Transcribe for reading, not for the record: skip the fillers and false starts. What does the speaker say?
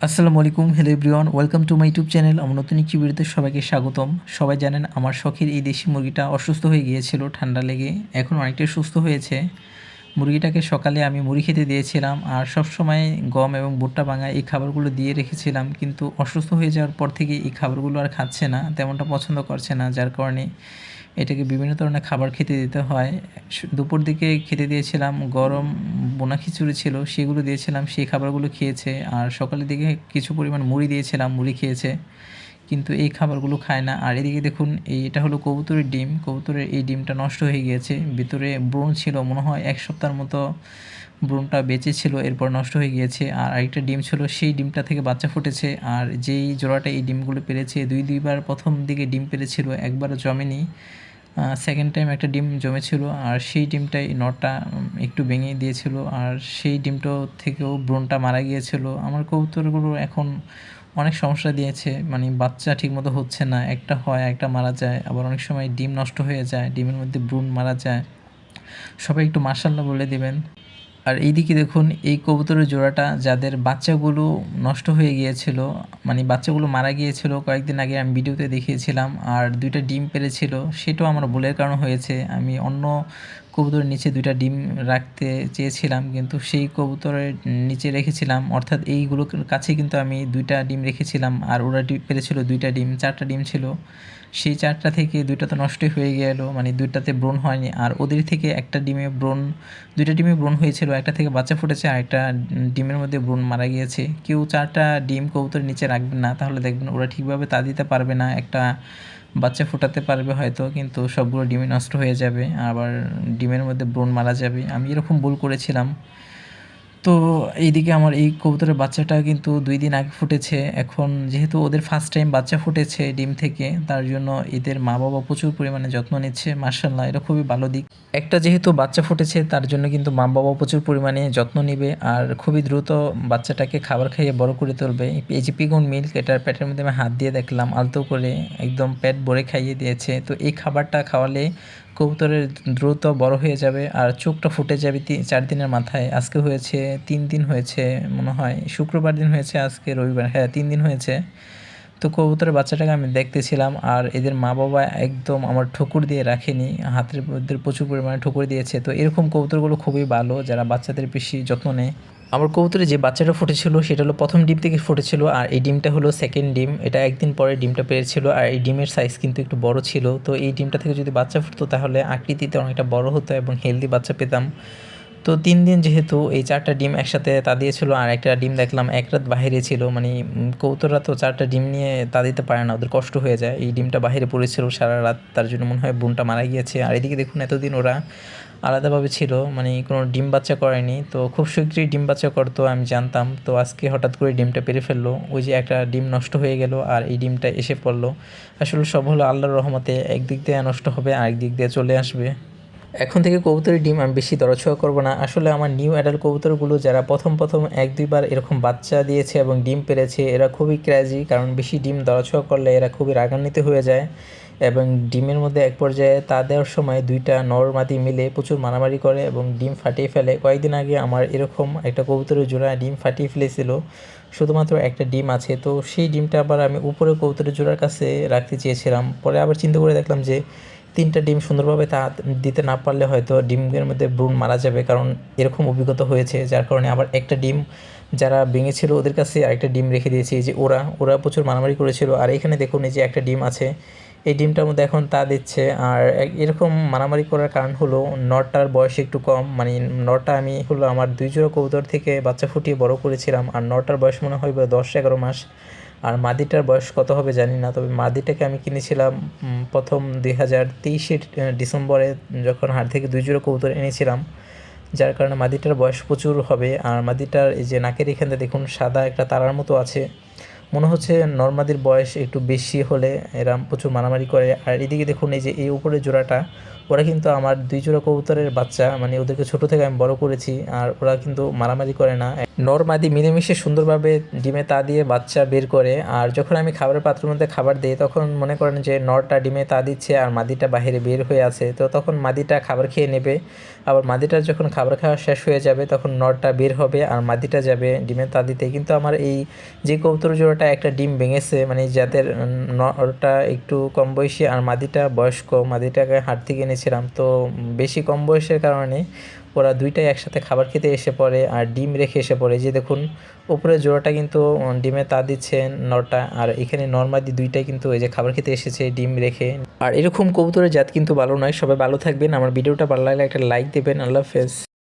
আসসালামু আলাইকুম, hello everyone, welcome to my YouTube channel. আমার নতুন একটি ভিডিওতে সবাইকে স্বাগতম। সবাই জানেন আমার শখের এই দেশি মুরগিটা অসুস্থ হয়ে গিয়েছিল ঠান্ডা লেগে, এখন অনেকটাই সুস্থ হয়েছে। মুরগিটাকে সকালে আমি মুড়ি খেতে দিয়েছিলাম আর সবসময় গম এবং ভুট্টা ভাঙা এই খাবারগুলো দিয়ে রেখেছিলাম, কিন্তু অসুস্থ হয়ে যাওয়ার পর থেকে এই খাবারগুলো আর খাচ্ছে না, তেমনটা পছন্দ করছে না, যার কারণে এটাকে বিভিন্ন ধরনের খাবার খেতে দিতে হয়। দুপুর দিকে খেতে দিয়েছিলাম গরম বোনা খিচুড়ি ছিল, সেগুলো দিয়েছিলাম, সেই খাবারগুলো খেয়েছে। আর সকালের দিকে কিছু পরিমাণ মুড়ি দিয়েছিলাম, মুড়ি খেয়েছে, কিন্তু এই খাবারগুলো খায় না। আর এদিকে দেখুন, এটা হলো কবুতরের ডিম। কবুতরের এই ডিমটা নষ্ট হয়ে গিয়েছে, ভিতরে ব্রণ ছিল, মনে হয় 1 সপ্তাহের মতো ব্রণটা বেঁচে ছিল, এরপর নষ্ট হয়ে গিয়েছে। আর আরেকটা ডিম ছিল, সেই ডিমটা থেকে বাচ্চা ফুটেছে। আর যেই জোড়াটা এই ডিমগুলো পেড়েছে, দুইবার প্রথম দিকে ডিম পেড়েছিল, একবারও জমেনি। সেকেন্ড টাইম একটা ডিম জমেছিল, আর সেই ডিমটাই নটটা একটু ভেঙে দিয়েছিল, আর সেই ডিমটাও থেকেও ব্রণটা মারা গিয়েছিল। আমার কবুতরগুলো এখন অনেক সমস্যা দিয়েছে, মানে বাচ্চা ঠিকমতো হচ্ছে না, একটা হয় একটা মারা যায়, আবার অনেক সময় ডিম নষ্ট হয়ে যায়, ডিমের মধ্যে ভ্রূণ মারা যায়। সবাই একটু মাশাআল্লাহ বলে দিবেন। আর এইদিকে দেখুন, এই কবুতরের জোড়াটা যাদের বাচ্চাগুলো নষ্ট হয়ে গিয়েছিল, মানে বাচ্চাগুলো মারা গিয়েছিল, কয়েকদিন আগে আমি ভিডিওতে দেখিয়েছিলাম, আর 2টা ডিম পেড়েছিল, সেটাও আমার ভুলের কারণ হয়েছে। আমি অন্য কবুতরের নিচে 2টা ডিম রাখতে চেয়েছিলাম, কিন্তু সেই কবুতরের নিচে রেখেছিলাম, অর্থাৎ এইগুলোর কাছে কিন্তু আমি 2টা ডিম রেখেছিলাম, আর ওরা পেড়েছিল 2টা ডিম, 4টা ডিম ছিল। সেই 4টা থেকে 2টা তো নষ্টই হয়ে গেল, মানে 2টাতে ব্রণ হয়নি। আর ওদের থেকে একটা ডিমে ব্রণ, 2টা ডিমে ব্রণ হয়েছিল, একটা থেকে বাচ্চা ফুটেছে, আর একটা ডিমের মধ্যে ব্রণ মারা গিয়েছে। কেউ 4টা ডিম কবুতরের নিচে রাখবেন না, তাহলে দেখবেন ওরা ঠিকভাবে তা দিতে পারবে না, একটা বাচ্চা ফোটাতে পারবে হয়তো, কিন্তু সবগুলো ডিমই নষ্ট হয়ে যাবে, আবার ডিমের মধ্যে ব্রণ মারা যাবে। আমি এরকম ভুল করেছিলাম। তো এইদিকে আমার এই কবুতরের বাচ্চাটা কিন্তু 2 দিন আগে ফুটেছে। এখন যেহেতু ওদের ফার্স্ট টাইম বাচ্চা ফুটেছে ডিম থেকে, তার জন্য এদের মা-বাবা প্রচুর পরিমাণে যত্ন নিচ্ছে। মাশাআল্লাহ, এটা খুবই ভালো দিক। একটা যেহেতু বাচ্চা ফুটেছে, তার জন্য কিন্তু মা-বাবা প্রচুর পরিমাণে যত্ন নিবে, আর খুবই দ্রুত বাচ্চাটাকে খাবার খাইয়ে বড় করে তুলবে। এই যে পিগন মিল্ক, এটার পেটের মধ্যে আমি হাত দিয়ে দেখলাম, আলতো করে একদম পেট ভরে খাইয়ে দিয়েছে। তো এই খাবারটা খাওয়ালে কবুতরের দ্রুত বড় হয়ে যাবে, আর চোখটা ফুটে যাবে 4 দিনের মাথায়। আজকে হয়েছে 3 দিন হয়েছে, মনে হয় শুক্রবার দিন হয়েছে, আজকে রবিবার, হ্যাঁ 3 দিন হয়েছে। তো কবুতরের বাচ্চাটাকে আমি দেখতেছিলাম, আর এদের মা বাবা একদম আমার ঠুকুর দিয়ে রাখেনি, হাতের মধ্যে প্রচুর পরিমাণে ঠুকুর দিয়েছে। তো এরকম কবুতরগুলো খুবই ভালো, যারা বাচ্চাদের বেশি যত্ন নেয়। আমার কবুতরে যে বাচ্চাটা ফুটেছিল, সেটা হলো প্রথম ডিম থেকে ফুটেছিল, আর এই ডিমটা হলো সেকেন্ড ডিম। এটা একদিন পরে ডিমটা পেড়েছিল, আর এই ডিমের সাইজ কিন্তু একটু বড় ছিল। তো এই ডিমটা থেকে যদি বাচ্চা ফুটতো, তাহলে আকৃতিতে অনেকটা বড় হতো এবং হেলদি বাচ্চা পেতাম। তো 3 দিন যেহেতু এই 4টা ডিম একসাথে তা দিয়েছিল, আর একটা ডিম দেখলাম 1 রাত বাহিরে ছিল, মানে কবুতররা তো 4টা ডিম নিয়ে তা দিতে পারে না, ওদের কষ্ট হয়ে যায়। এই ডিমটা বাহিরে পড়েছিল সারা রাত, তার জন্য মনে হয় বোনটা মারা গিয়েছে। আর এদিকে দেখুন, এতদিন ওরা আলাদাভাবে ছিল, মানে কোনো ডিম বাচ্চা করেনি, তো খুব শীঘ্রই ডিম বাচ্চা করতো আমি জানতাম। তো আজকে হঠাৎ করে ডিমটা পেড়ে ফেললো, ওই যে একটা ডিম নষ্ট হয়ে গেল, আর এই ডিমটা এসে পড়লো। আসলে সব হলো আল্লাহর রহমতে, একদিক দিয়ে নষ্ট হবে আর একদিক দিয়ে চলে আসবে। এখন থেকে কবুতরের ডিম আমি বেশি দরছোঁয়া করব না। আসলে আমার নিউ অ্যাডাল্ট কবুতরগুলো যারা প্রথম এক দুইবার এরকম বাচ্চা দিয়েছে এবং ডিম পেড়েছে, এরা খুবই ক্রেজি, কারণ বেশি ডিম দরছোঁয়া করলে এরা খুবই রাগান্বিত হয়ে যায়, এবং ডিমের মধ্যে এক পর্যায়ে তা দেওয়ার সময় 2টা নর মাদি মিলে প্রচুর মারামারি করে এবং ডিম ফাটিয়ে ফেলে। কয়েকদিন আগে আমার এরকম একটা কবুতরের জোড়া ডিম ফাটিয়ে ফেলেছিল, শুধুমাত্র একটা ডিম আছে। তো সেই ডিমটা আবার আমি উপরে কবুতরের জোড়ার কাছে রাখতে চেয়েছিলাম, পরে আবার চিন্তা করে দেখলাম যে 3টা ডিম সুন্দরভাবে তা দিতে না পারলে হয়তো ডিমের মধ্যে ভ্রূণ মারা যাবে, কারণ এরকম অভিজ্ঞতা হয়েছে, যার কারণে আবার একটা ডিম যারা ভেঙেছিল ওদের কাছে আরেকটা ডিম রেখে দিয়েছি। এই যে ওরা প্রচুর মারামারি করেছিল, আর এখানে দেখুন এই যে একটা ডিম আছে, এই ডিমটার মধ্যে এখন তা দিচ্ছে। আর এরকম মারামারি করার কারণ হলো নরটার বয়স একটু কম, মানে নরটা আমি হলো আমার 2 জোড়া কবুতর থেকে বাচ্চা ফুটিয়ে বড় করেছিলাম, আর নরটার বয়স মনে হয় 10-11 মাস। আর মাদিটার বয়স কত হবে জানি না, তবে মাদিটাকে আমি কিনেছিলাম প্রথম 2023-এর ডিসেম্বরে, যখন হাট থেকে 2 জোড়া কবুতর এনেছিলাম, যার কারণে মাদিটার বয়স প্রচুর হবে। আর মাদিটার এই যে নাকের এখানে দেখুন সাদা একটা তারার মতো আছে, মনে হচ্ছে নর্মাদির বয়স একটু বেশি হলে এরা প্রচুর মারামারি করে। আর এদিকে দেখুন এই যে এই উপরের জোড়াটা, ওরা কিন্তু আমার 2 জোড়া কবুতরের বাচ্চা, মানে ওদেরকে ছোট থেকে আমি বড় করেছি, আর ওরা কিন্তু মারামারি করে না, নর মাদি মিলেমিশে সুন্দরভাবে ডিমে তা দিয়ে বাচ্চা বের করে। আর যখন আমি খাবারের পাত্রের মধ্যে খাবার দিই তখন মনে করেন যে নরটা ডিমে তা দিচ্ছে আর মাদিটা বাইরে বের হয়ে আছে, তো তখন মাদিটা খাবার খেয়ে নেবে। আবার মাদিটার যখন খাবার খাওয়া শেষ হয়ে যাবে তখন নরটা বের হবে আর মাদিটা যাবে ডিমে তা দিতে। কিন্তু আমার এই যে কবুতর জোড়াটা একটা ডিম ভেঙেছে, মানে যাদের নরটা একটু কম বয়সী আর মাদিটা বয়স্ক, মাদিটাকে হাট থেকে এনেছিলাম, তো বেশি কম বয়সের কারণে ওরা দুইটাই একসাথে খাবার খেতে এসে পড়ে আর ডিম রেখে এসে পড়ে। যে দেখুন উপরের জোড়াটা কিন্তু ডিমে তা দিচ্ছে নরটা, আর এখানে নরমাদি দুইটাই কিন্তু এই যে খাবার খেতে এসেছে ডিম রেখে। আর এরকম কবুতরের জাত কিন্তু ভালো নয়। সবাই ভালো থাকবেন, আমার ভিডিওটা ভালো লাগলে একটা লাইক দেবেন। আল্লাহ হাফেজ।